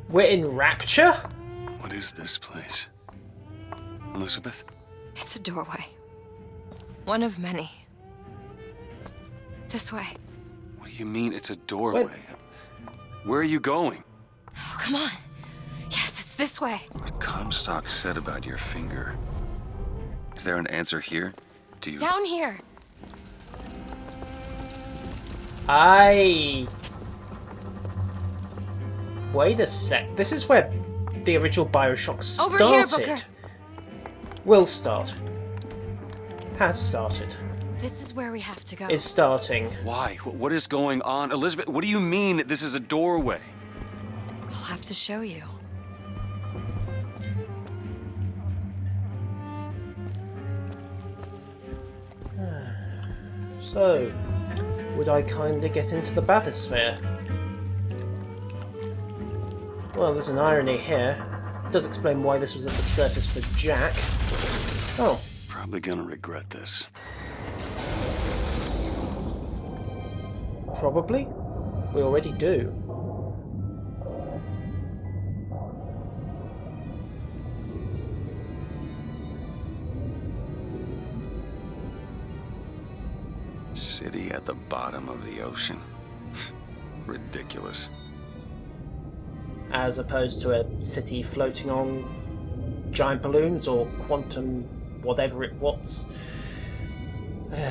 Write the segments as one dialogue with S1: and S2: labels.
S1: We're in Rapture?
S2: What is this place? Elizabeth?
S3: It's a doorway. One of many. This way.
S2: What do you mean it's a doorway? Where are you going?
S3: Oh, come on. Yes, it's this way.
S2: What Comstock said about your finger. Is there an answer here? Do you...
S3: Down here.
S1: Wait a sec. This is where the original Bioshock started.
S3: Over here, Booker.
S1: Will start. Has started.
S3: This is where we have to go.
S1: Is starting.
S2: Why? What is going on? Elizabeth, what do you mean this is a doorway?
S3: I'll have to show you.
S1: So, would I kindly get into the bathysphere? Well, there's an irony here. It does explain why this was at the surface for Jack. Oh.
S2: Probably gonna regret this.
S1: Probably. We already do.
S2: City at the bottom of the ocean. Ridiculous.
S1: As opposed to a city floating on giant balloons or quantum whatever it was.
S3: Look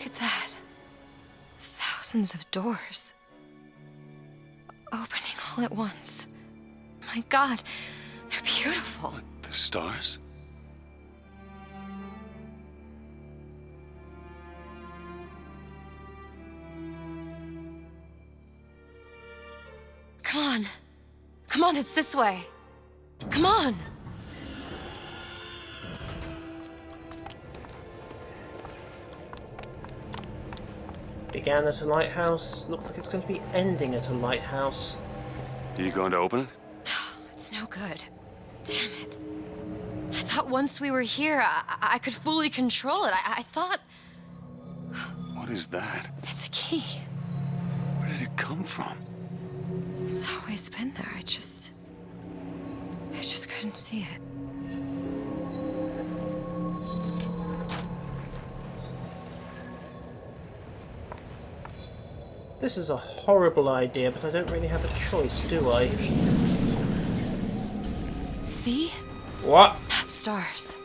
S3: at that. Thousands of doors. Opening all at once. My God, they're beautiful.
S2: What, the stars?
S3: Come on. Come on, it's this way. Come on.
S1: Began at a lighthouse. Looks like it's going to be ending at a lighthouse.
S2: Are you going to open it?
S3: It's no good. Damn it. I thought once we were here, I could fully control it. I thought...
S2: What is that?
S3: It's a key.
S2: Where did it come from?
S3: It's always been there. I just couldn't see it.
S1: This is a horrible idea, but I don't really have a choice, do I?
S3: See?
S1: What?
S3: Not stars.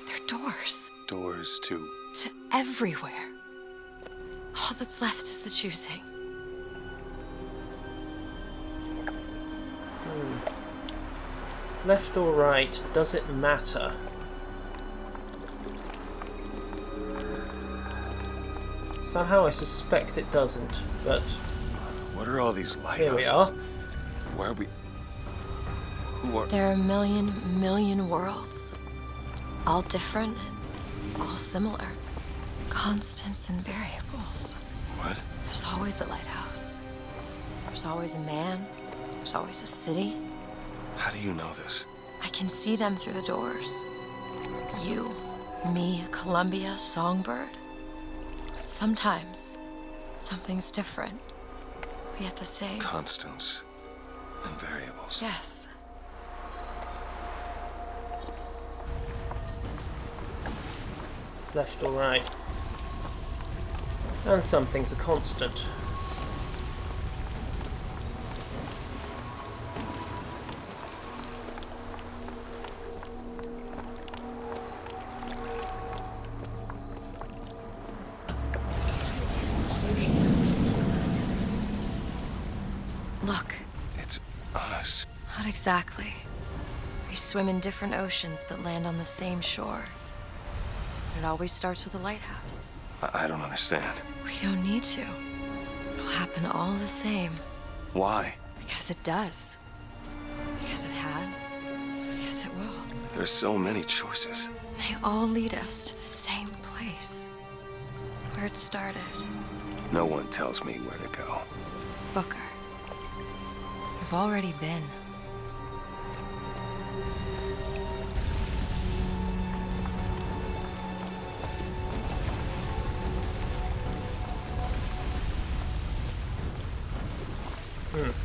S3: They're doors.
S2: Doors to...
S3: To everywhere. All that's left is the choosing.
S1: Left or right, does it matter? Somehow I suspect it doesn't, but...
S2: What are all these lighthouses?
S1: Here we are.
S2: Where are we... Who are...
S3: There are a million worlds. All different and all similar. Constants and variables.
S2: What?
S3: There's always a lighthouse. There's always a man. There's always a city.
S2: How do you know this?
S3: I can see them through the doors. You, me, Columbia, Songbird. And sometimes, something's different, but yet the same.
S2: Constants and variables.
S3: Yes.
S1: Left or right. And some things are constant.
S3: Look.
S2: It's us.
S3: Not exactly. We swim in different oceans but land on the same shore. It always starts with a lighthouse.
S2: I don't understand.
S3: We don't need to. It'll happen all the same.
S2: Why?
S3: Because it does. Because it has. Because it will.
S2: There's so many choices.
S3: They all lead us to the same place. Where it started.
S2: No one tells me where to go.
S3: Booker. you've already been.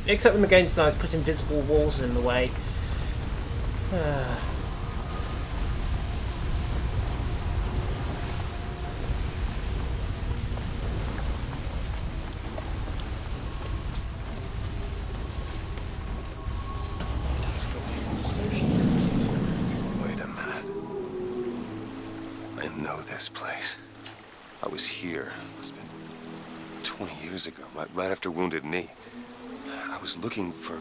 S1: Except when the game designs put invisible walls in the way.
S2: Wait a minute. I know this place. I was here. It's been 20 years ago, right after Wounded Knee. I was looking for...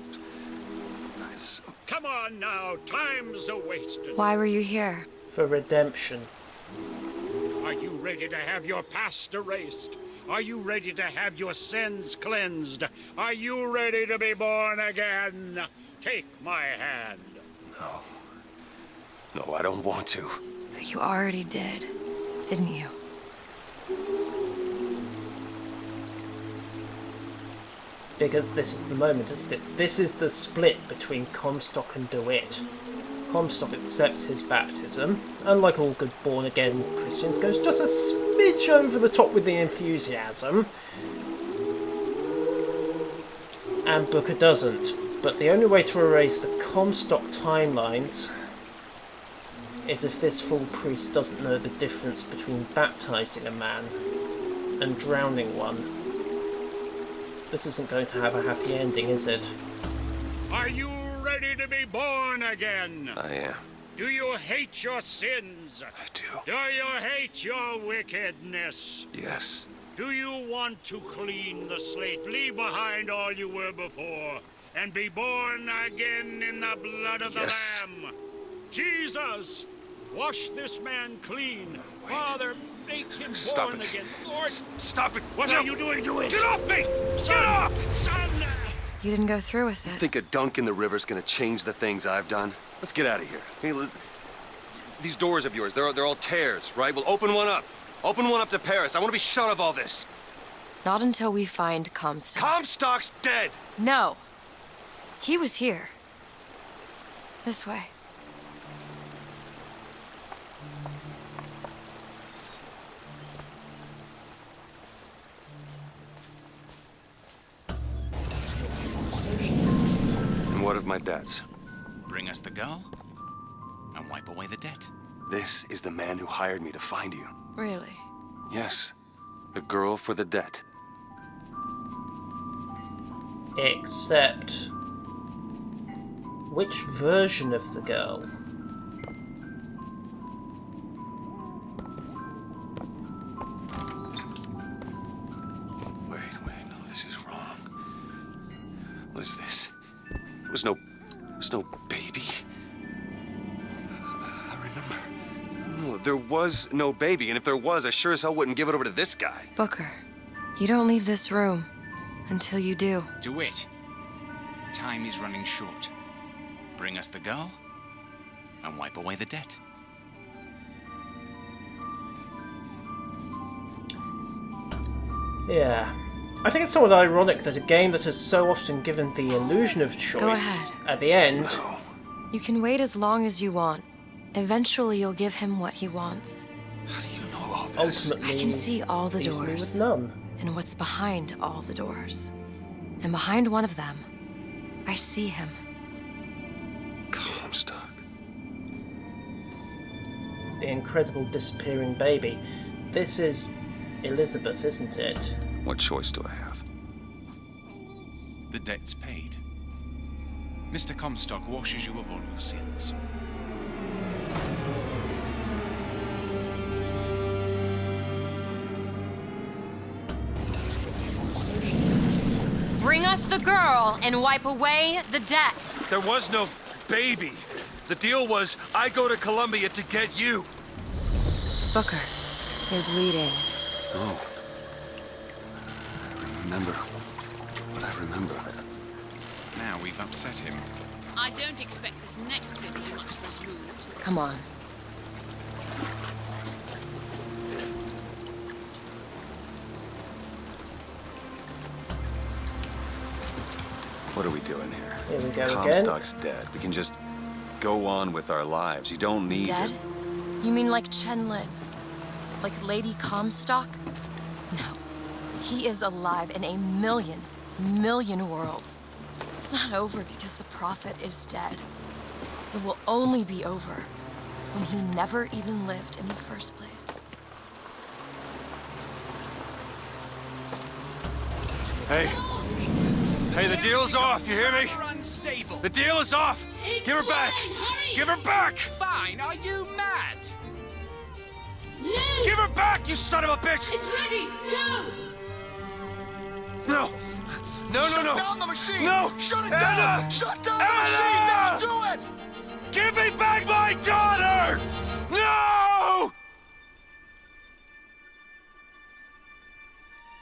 S4: Come on now, time's a-wasted.
S3: Why were you here?
S1: For redemption.
S4: Are you ready to have your past erased? Are you ready to have your sins cleansed? Are you ready to be born again? Take my hand.
S2: No. No, I don't want to.
S3: You already did, didn't you?
S1: Because this is the moment, isn't it? This is the split between Comstock and DeWitt. Comstock accepts his baptism, unlike all good born-again Christians, goes just a smidge over the top with the enthusiasm. And Booker doesn't. But the only way to erase the Comstock timelines is if this fool priest doesn't know the difference between baptizing a man and drowning one. This isn't going to have a happy ending, is it?
S4: Are you ready to be born again?
S2: I am.
S4: Do you hate your sins?
S2: I do.
S4: Do you hate your wickedness?
S2: Yes.
S4: Do you want to clean the slate, leave behind all you were before, and be born again in the blood of the
S2: Yes.
S4: Lamb? Jesus, wash this man clean. Father, make him
S2: Stop
S4: born
S2: it.
S4: again. Lord,
S2: Stop it!
S4: what are you doing to it?
S2: Get off me!
S4: Son,
S2: Get off!
S4: Son!
S3: You didn't go through with it.
S2: Think a dunk in the river's gonna change the things I've done? Let's get out of here. Hey, these doors of yours, they're all tears, right? Well, open one up. Open one up to Paris. I want to be shut of all this.
S3: Not until we find Comstock.
S2: Comstock's dead!
S3: No. He was here. This way.
S2: And what of my debts?
S5: Bring us the girl, and wipe away the debt.
S2: This is the man who hired me to find you.
S3: Really?
S2: Yes. The girl for the debt.
S1: Except... which version of the girl?
S2: Wait, no, this is wrong. What is this? There was no baby. I remember. No, there was no baby, and if there was, I sure as hell wouldn't give it over to this guy.
S3: Booker, you don't leave this room until you do.
S5: DeWitt, time is running short. Bring us the girl, and wipe away the debt.
S1: Yeah. I think it's somewhat ironic that a game that has so often given the illusion of choice
S3: Go ahead.
S1: at the end...
S2: No.
S3: You can wait as long as you want. Eventually, you'll give him what he wants.
S2: How do you know all this?
S1: ultimately
S3: I can see all the
S1: leaves me
S3: doors.
S1: with none.
S3: And what's behind all the doors. And behind one of them, I see him.
S2: Comstock.
S1: The incredible disappearing baby. This is Elizabeth, isn't it?
S2: What choice do I have?
S5: The debt's paid. Mr. Comstock washes you of all your sins.
S3: Bring us the girl and wipe away the debt.
S2: There was no baby. The deal was I go to Columbia to get you.
S3: Booker, you're bleeding.
S2: Oh. I remember what I remember.
S5: Now we've upset him.
S6: I don't expect this next bit will be much for his mood.
S3: Come on.
S2: What are we doing here?
S1: Here we go again.
S2: Comstock's dead. We can just go on with our lives. You don't need
S3: Dead?
S2: to...
S3: You mean like Chen Lin? Like Lady Comstock? No. He is alive in a million worlds. It's not over because the Prophet is dead. It will only be over when he never even lived in the first place.
S2: Hey! Hey, the deal's off, you hear me?
S5: Unstable.
S2: The deal is off! Give her back! Give her back!
S5: Fine, are you mad?
S7: No!
S2: Give her back, you son of a bitch!
S7: It's ready! Go!
S2: No! No, no, no!
S5: Shut down the machine!
S2: No!
S5: Shut it
S2: Anna!
S5: down! Shut down the
S2: Anna!
S5: machine! Now do it!
S2: Give me back my daughter! No!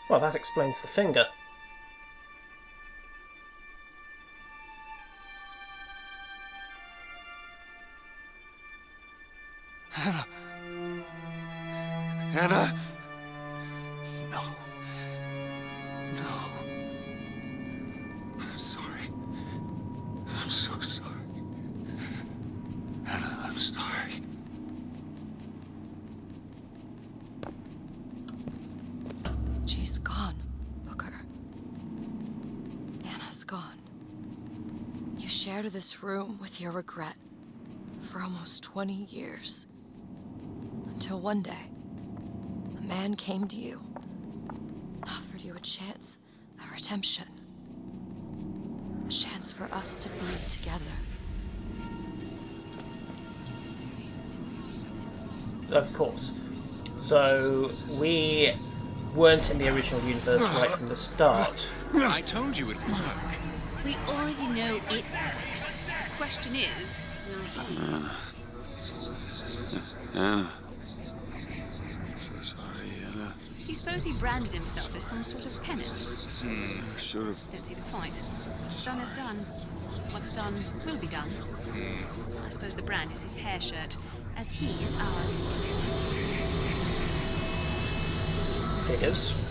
S1: Well, that explains the finger.
S2: Anna? No. No. I'm sorry. I'm so sorry. Anna, I'm sorry.
S3: She's gone, Booker. Anna's gone. You shared this room with your regret for almost 20 years. Until one day, a man came to you and offered you a chance at redemption. A chance for us to be together.
S1: Of course. So, we weren't in the original universe right from the start.
S5: I told you it would work.
S6: We already know it works. The question is, will he?
S2: Anna. So sorry, Anna.
S6: Do you suppose he branded himself as some sort of penance?
S2: I should have.
S6: Don't see the point. What's done is done. What's done will be done. I suppose the brand is his hair shirt, as he is ours.
S1: Figures.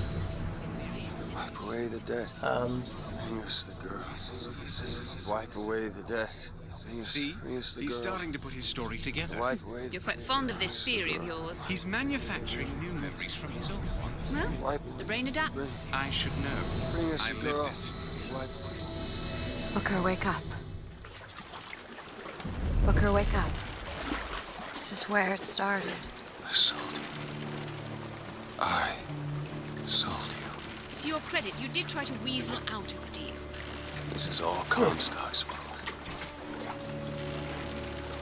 S8: Wipe away the dead. Bring us the girl. Wipe away the dead.
S5: See?
S8: Bring us the
S5: He's
S8: girl.
S5: starting to put his story together.
S8: Wipe away the
S6: You're quite fond of this theory of yours.
S5: He's manufacturing new memories from his old ones.
S6: Well,
S8: Wipe
S6: the brain adapts.
S5: I should know.
S8: Bring us
S5: I
S8: the girl.
S5: lived it.
S8: Wipe.
S3: Booker, wake up. Booker, wake up. This is where it started.
S8: I sold you. I sold you.
S6: To your credit, you did try to weasel out of the deal.
S8: This is all Comstock's fault.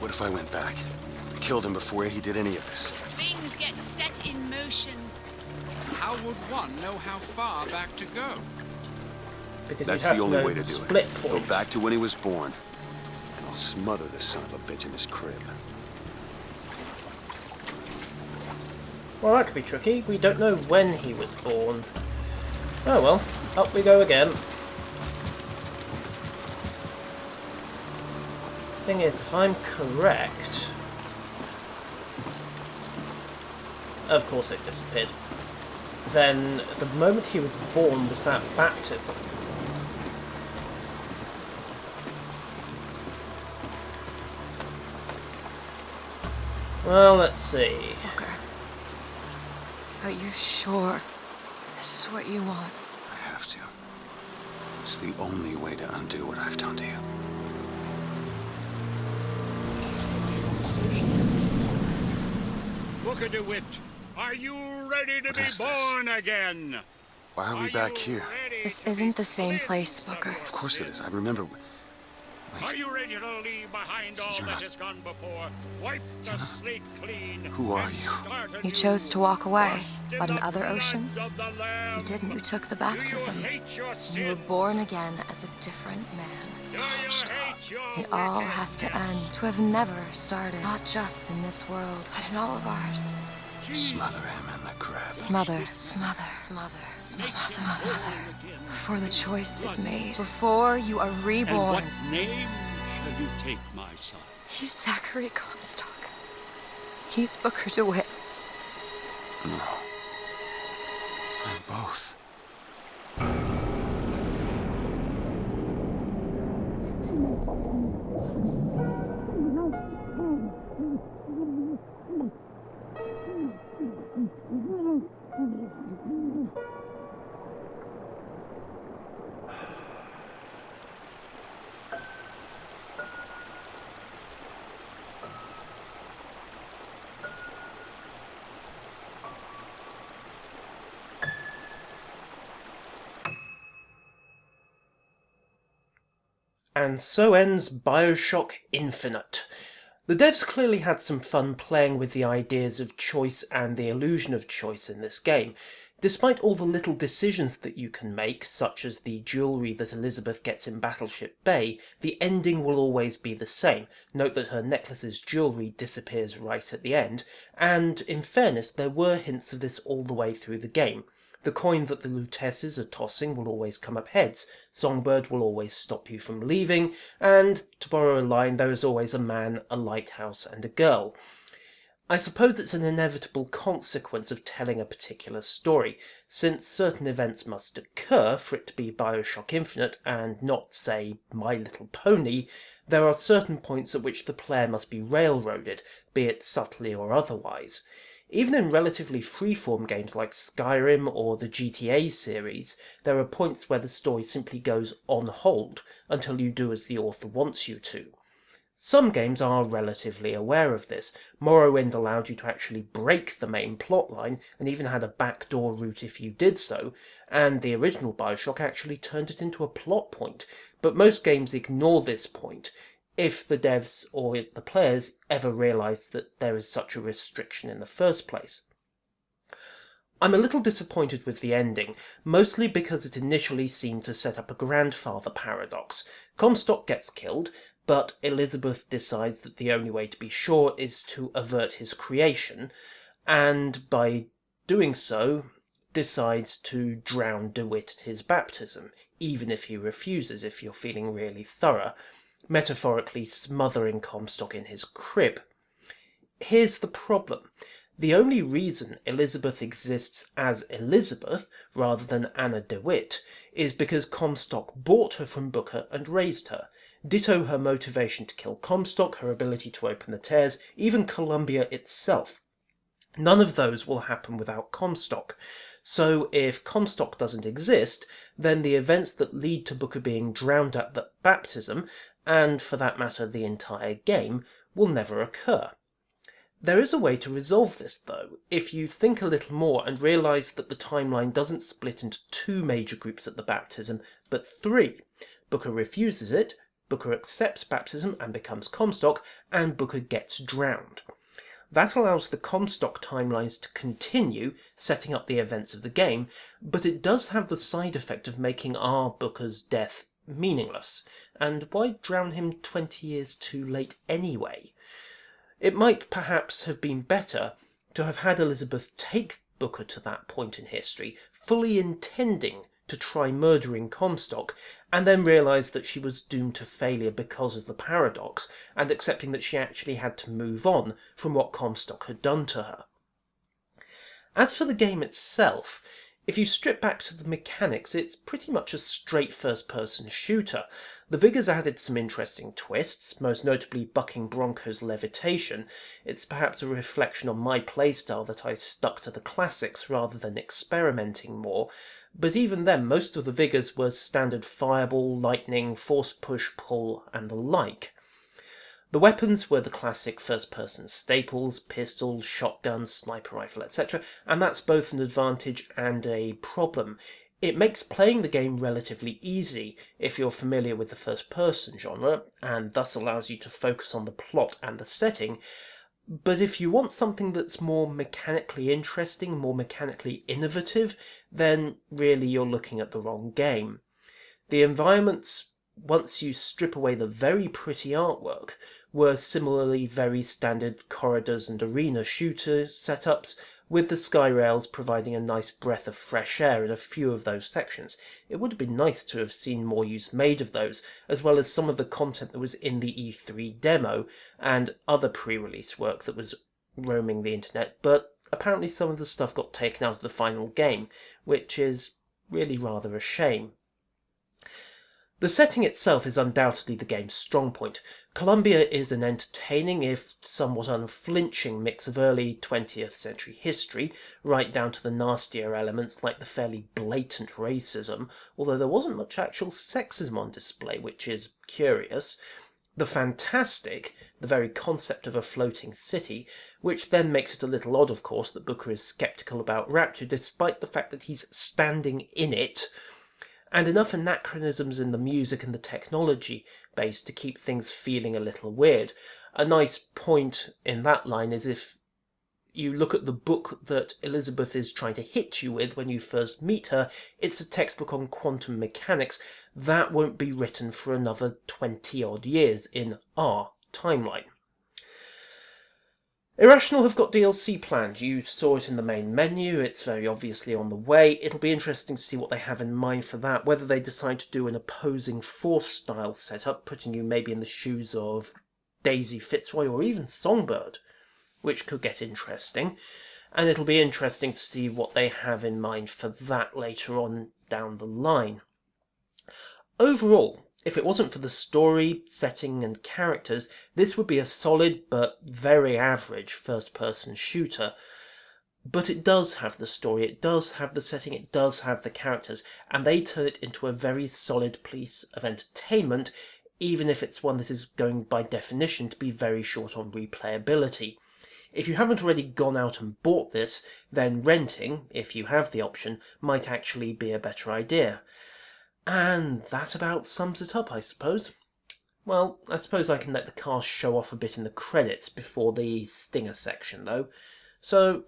S8: What if I went back? Killed him before he did any of this?
S6: Things get set in motion.
S5: How would one know how far back to go?
S1: Because
S2: That's
S1: you have
S2: the
S1: to
S2: only
S1: know
S2: way to
S1: the
S2: do
S1: split
S2: it.
S1: point.
S2: Go back to when he was born, and I'll smother this son of a bitch in his crib.
S1: Well, that could be tricky. We don't know when he was born. Oh well, up we go again. Thing is, if I'm correct... Of course it disappeared. Then, the moment he was born was that baptism. Well, let's see.
S3: Booker, are you sure this is what you want?
S8: I have to. It's the only way to undo what I've done to you.
S4: Booker DeWitt, are you ready to
S8: What
S4: be
S8: is this?
S4: born again?
S8: Why are we back here?
S3: This isn't the same place, Booker.
S8: Of course it is. I remember.
S4: Are you ready to leave behind all
S8: You're
S4: that
S8: not-
S4: has gone before? Wipe the slate clean.
S8: Who are
S4: and
S8: you?
S4: start
S3: You
S4: anew.
S3: chose to walk away,
S4: Washed
S3: but in
S4: the
S3: other
S4: blood
S3: oceans,
S4: of the Lamb.
S3: you didn't. You took the
S4: Do you
S3: baptism.
S4: hate your
S3: You were
S4: sin?
S3: born again as a different man.
S4: Do you hate your
S3: It all
S4: wicked
S3: has to
S4: death?
S3: end, to have never started, not just in this world, but in all of ours.
S8: Smother him in the crib.
S3: Smother, smother, smother, smother, smother. Before the choice is made, before you are
S4: And
S3: reborn.
S4: what name shall you take, my son?
S3: He's Zachary Comstock. He's Booker DeWitt.
S8: No. I'm both.
S1: And so ends Bioshock Infinite. The devs clearly had some fun playing with the ideas of choice and the illusion of choice in this game. Despite all the little decisions that you can make, such as the jewellery that Elizabeth gets in Battleship Bay, the ending will always be the same. Note that her necklace's jewellery disappears right at the end, and in fairness, there were hints of this all the way through the game. The coin that the Lutesses are tossing will always come up heads, Songbird will always stop you from leaving, and, to borrow a line, there is always a man, a lighthouse, and a girl. I suppose it's an inevitable consequence of telling a particular story. Since certain events must occur for it to be Bioshock Infinite and not, say, My Little Pony, there are certain points at which the player must be railroaded, be it subtly or otherwise. Even in relatively freeform games like Skyrim or the GTA series, there are points where the story simply goes on hold until you do as the author wants you to. Some games are relatively aware of this. Morrowind allowed you to actually break the main plotline and even had a backdoor route if you did so, and the original Bioshock actually turned it into a plot point, but most games ignore this point, if the devs or the players ever realise that there is such a restriction in the first place. I'm a little disappointed with the ending, mostly because it initially seemed to set up a grandfather paradox. Comstock gets killed, but Elizabeth decides that the only way to be sure is to avert his creation, and by doing so, decides to drown DeWitt at his baptism, even if he refuses, if you're feeling really thorough, metaphorically smothering Comstock in his crib. Here's the problem. The only reason Elizabeth exists as Elizabeth, rather than Anna DeWitt, is because Comstock bought her from Booker and raised her. Ditto her motivation to kill Comstock, her ability to open the tears, even Columbia itself. None of those will happen without Comstock. So if Comstock doesn't exist, then the events that lead to Booker being drowned at the baptism, and for that matter the entire game, will never occur. There is a way to resolve this, though, if you think a little more and realise that the timeline doesn't split into two major groups at the baptism, but three. Booker refuses it, Booker accepts baptism and becomes Comstock, and Booker gets drowned. That allows the Comstock timelines to continue, setting up the events of the game, but it does have the side effect of making our Booker's death meaningless. And why drown him 20 years too late anyway? It might perhaps have been better to have had Elizabeth take Booker to that point in history, fully intending to try murdering Comstock, and then realise that she was doomed to failure because of the paradox, and accepting that she actually had to move on from what Comstock had done to her. As for the game itself, if you strip back to the mechanics, it's pretty much a straight first-person shooter. The Vigor's added some interesting twists, most notably bucking Bronco's levitation. It's perhaps a reflection on my playstyle that I stuck to the classics rather than experimenting more, but even then most of the Vigors were standard fireball, lightning, force push, pull, and the like. The weapons were the classic first-person staples, pistols, shotguns, sniper rifle, etc., and that's both an advantage and a problem. It makes playing the game relatively easy if you're familiar with the first-person genre, and thus allows you to focus on the plot and the setting, but if you want something that's more mechanically interesting, more mechanically innovative, then really you're looking at the wrong game. The environments, once you strip away the very pretty artwork, were similarly very standard corridors and arena shooter setups, with the sky rails providing a nice breath of fresh air in a few of those sections. It would have been nice to have seen more use made of those, as well as some of the content that was in the E3 demo and other pre-release work that was roaming the internet, but apparently some of the stuff got taken out of the final game, which is really rather a shame. The setting itself is undoubtedly the game's strong point. Columbia is an entertaining, if somewhat unflinching, mix of early 20th century history, right down to the nastier elements like the fairly blatant racism, although there wasn't much actual sexism on display, which is curious. The fantastic, the very concept of a floating city, which then makes it a little odd, of course, that Booker is sceptical about Rapture, despite the fact that he's standing in it, and enough anachronisms in the music and the technology base to keep things feeling a little weird. A nice point in that line is if you look at the book that Elizabeth is trying to hit you with when you first meet her, it's a textbook on quantum mechanics. That won't be written for another 20-odd years in our timeline. Irrational have got DLC planned. You saw it in the main menu, it's very obviously on the way. It'll be interesting to see what they have in mind for that, whether they decide to do an opposing force style setup, putting you maybe in the shoes of Daisy Fitzroy or even Songbird, which could get interesting. And it'll be interesting to see what they have in mind for that later on down the line. Overall, if it wasn't for the story, setting and characters, this would be a solid but very average first-person shooter. But it does have the story, it does have the setting, it does have the characters, and they turn it into a very solid piece of entertainment, even if it's one that is going by definition to be very short on replayability. If you haven't already gone out and bought this, then renting, if you have the option, might actually be a better idea. And that about sums it up, I suppose. Well, I suppose I can let the cast show off a bit in the credits before the stinger section, though. So,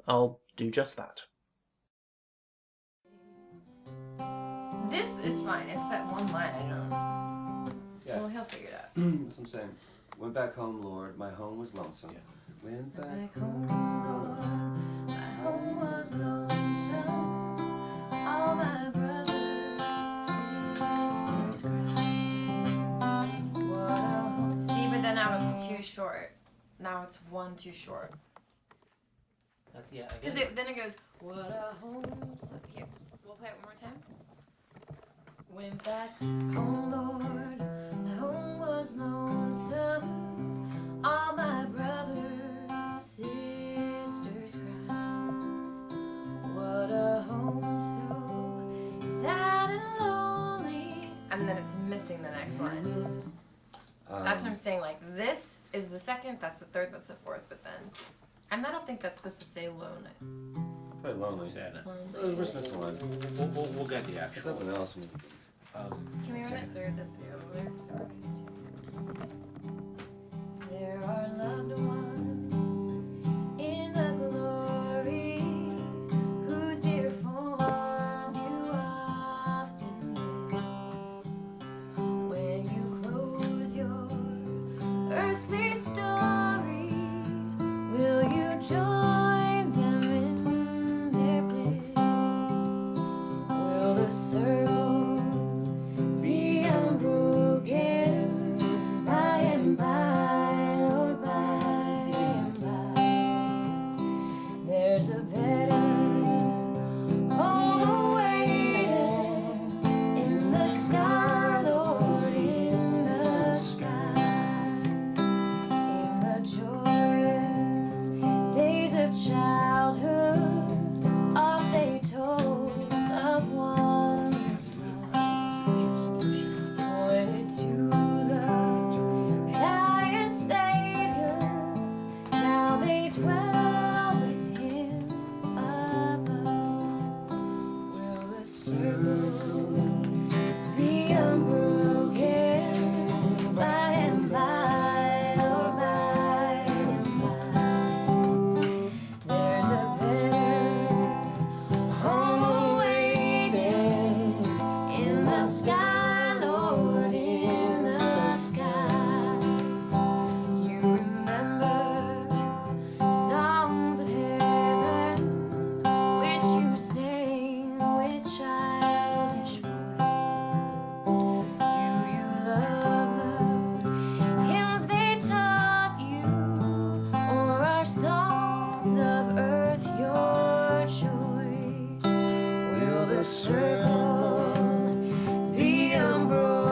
S1: I'll do just that.
S3: This is fine. It's that one line I don't...
S8: Yeah.
S3: Well, he'll figure it out.
S8: That's what I'm saying. Went back home, Lord. My home was lonesome. Yeah. Went back
S3: home, Lord. My home was lonesome. All my brothers, sisters cried. What a home. See, but then now it's too short. Now it's one too short. Because then it goes, what a home. So here, we'll play it one more time. Went back home, Lord. My home was lonesome. All my brothers, sisters cried. What a home so sad and lonely. And then it's missing the next line. That's what I'm saying. Like, this is the second, that's the third, that's the fourth, but then... And I don't think that's supposed to say lonely.
S8: Probably lonely. We're supposed to line.
S5: We'll get the actual.
S8: Nothing else.
S3: Can we run it through this lyrics? There are loved ones in the glory whose dear forms you often miss. When you close your earthly story, will you join them in their bliss? Will the circle be unbroken by and by, or by and by? There's a better home awaiting in the sky, Lord, in the sky, in the joyous days of childhood. Oft they told of wondrous love, pointed to the dying Savior. Now they dwell with Him above. Will the circle be unbroken by and by, or by and by? There's a better home awaiting in the sky, Lord, in the sky. You remember songs of heaven which you sang with childish voice. Do you love the hymns they taught you, or are songs of earth your choice? Will the circle be unbroken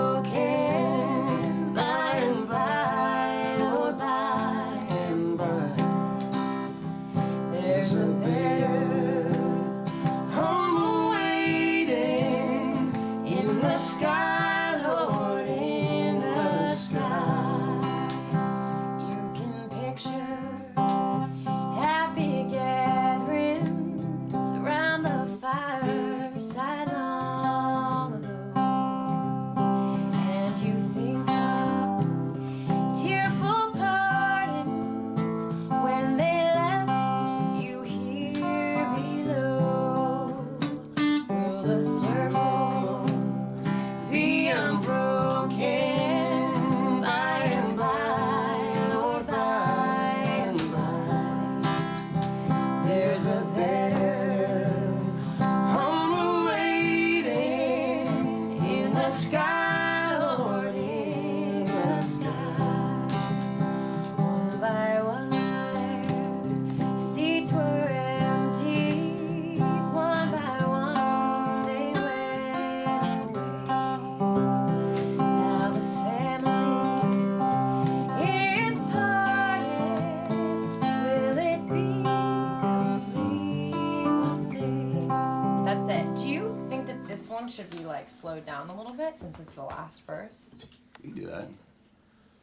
S3: That's it. Do you think that this one should be like slowed down a little bit since it's the last verse?
S8: You can do that.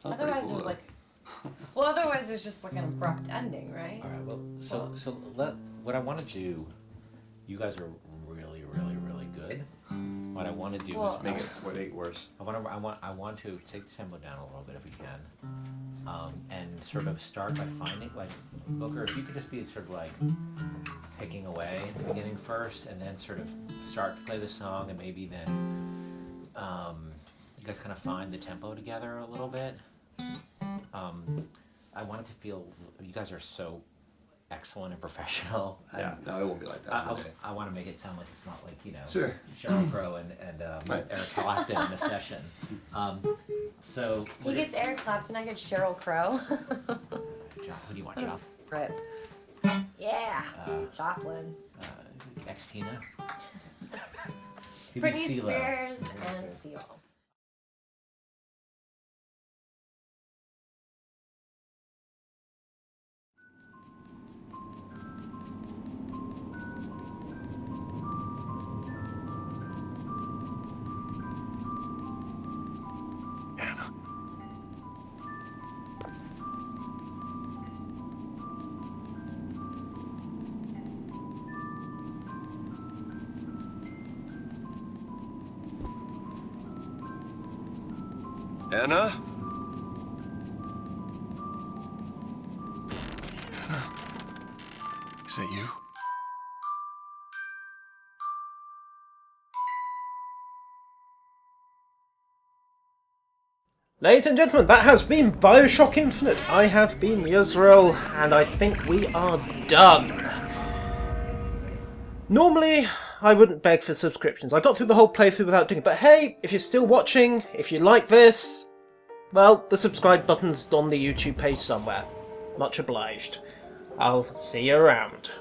S3: Otherwise, there's like, well, otherwise there's just like an abrupt ending, right?
S9: All right. Well, what I want to do. You guys are really, really, really good. What I want to do is
S8: make it 8 worse.
S9: I want to take the tempo down a little bit if we can, and sort of start by finding like Booker. If you could just be sort of like picking away at the beginning first, and then sort of start to play the song, and maybe then you guys kind of find the tempo together a little bit. I want it to feel you guys are so excellent and professional.
S8: Yeah, no, it won't be like that.
S9: I want to make it sound like it's not like, you know,
S8: sure.
S9: Sheryl Crow and
S8: right.
S9: Eric Clapton in a session. So
S3: he gets Eric Clapton, I get Sheryl Crow.
S9: John, who do you want, John?
S3: Right. Yeah. Joplin.
S9: Ex-Tina.
S3: Britney Spears and Seal.
S2: Anna?
S8: Is that you?
S1: Ladies and gentlemen, that has been Bioshock Infinite. I have been Yusrael, and I think we are done. Normally, I wouldn't beg for subscriptions. I got through the whole playthrough without doing it, but hey, if you're still watching, if you like this, well, the subscribe button's on the YouTube page somewhere. Much obliged. I'll see you around.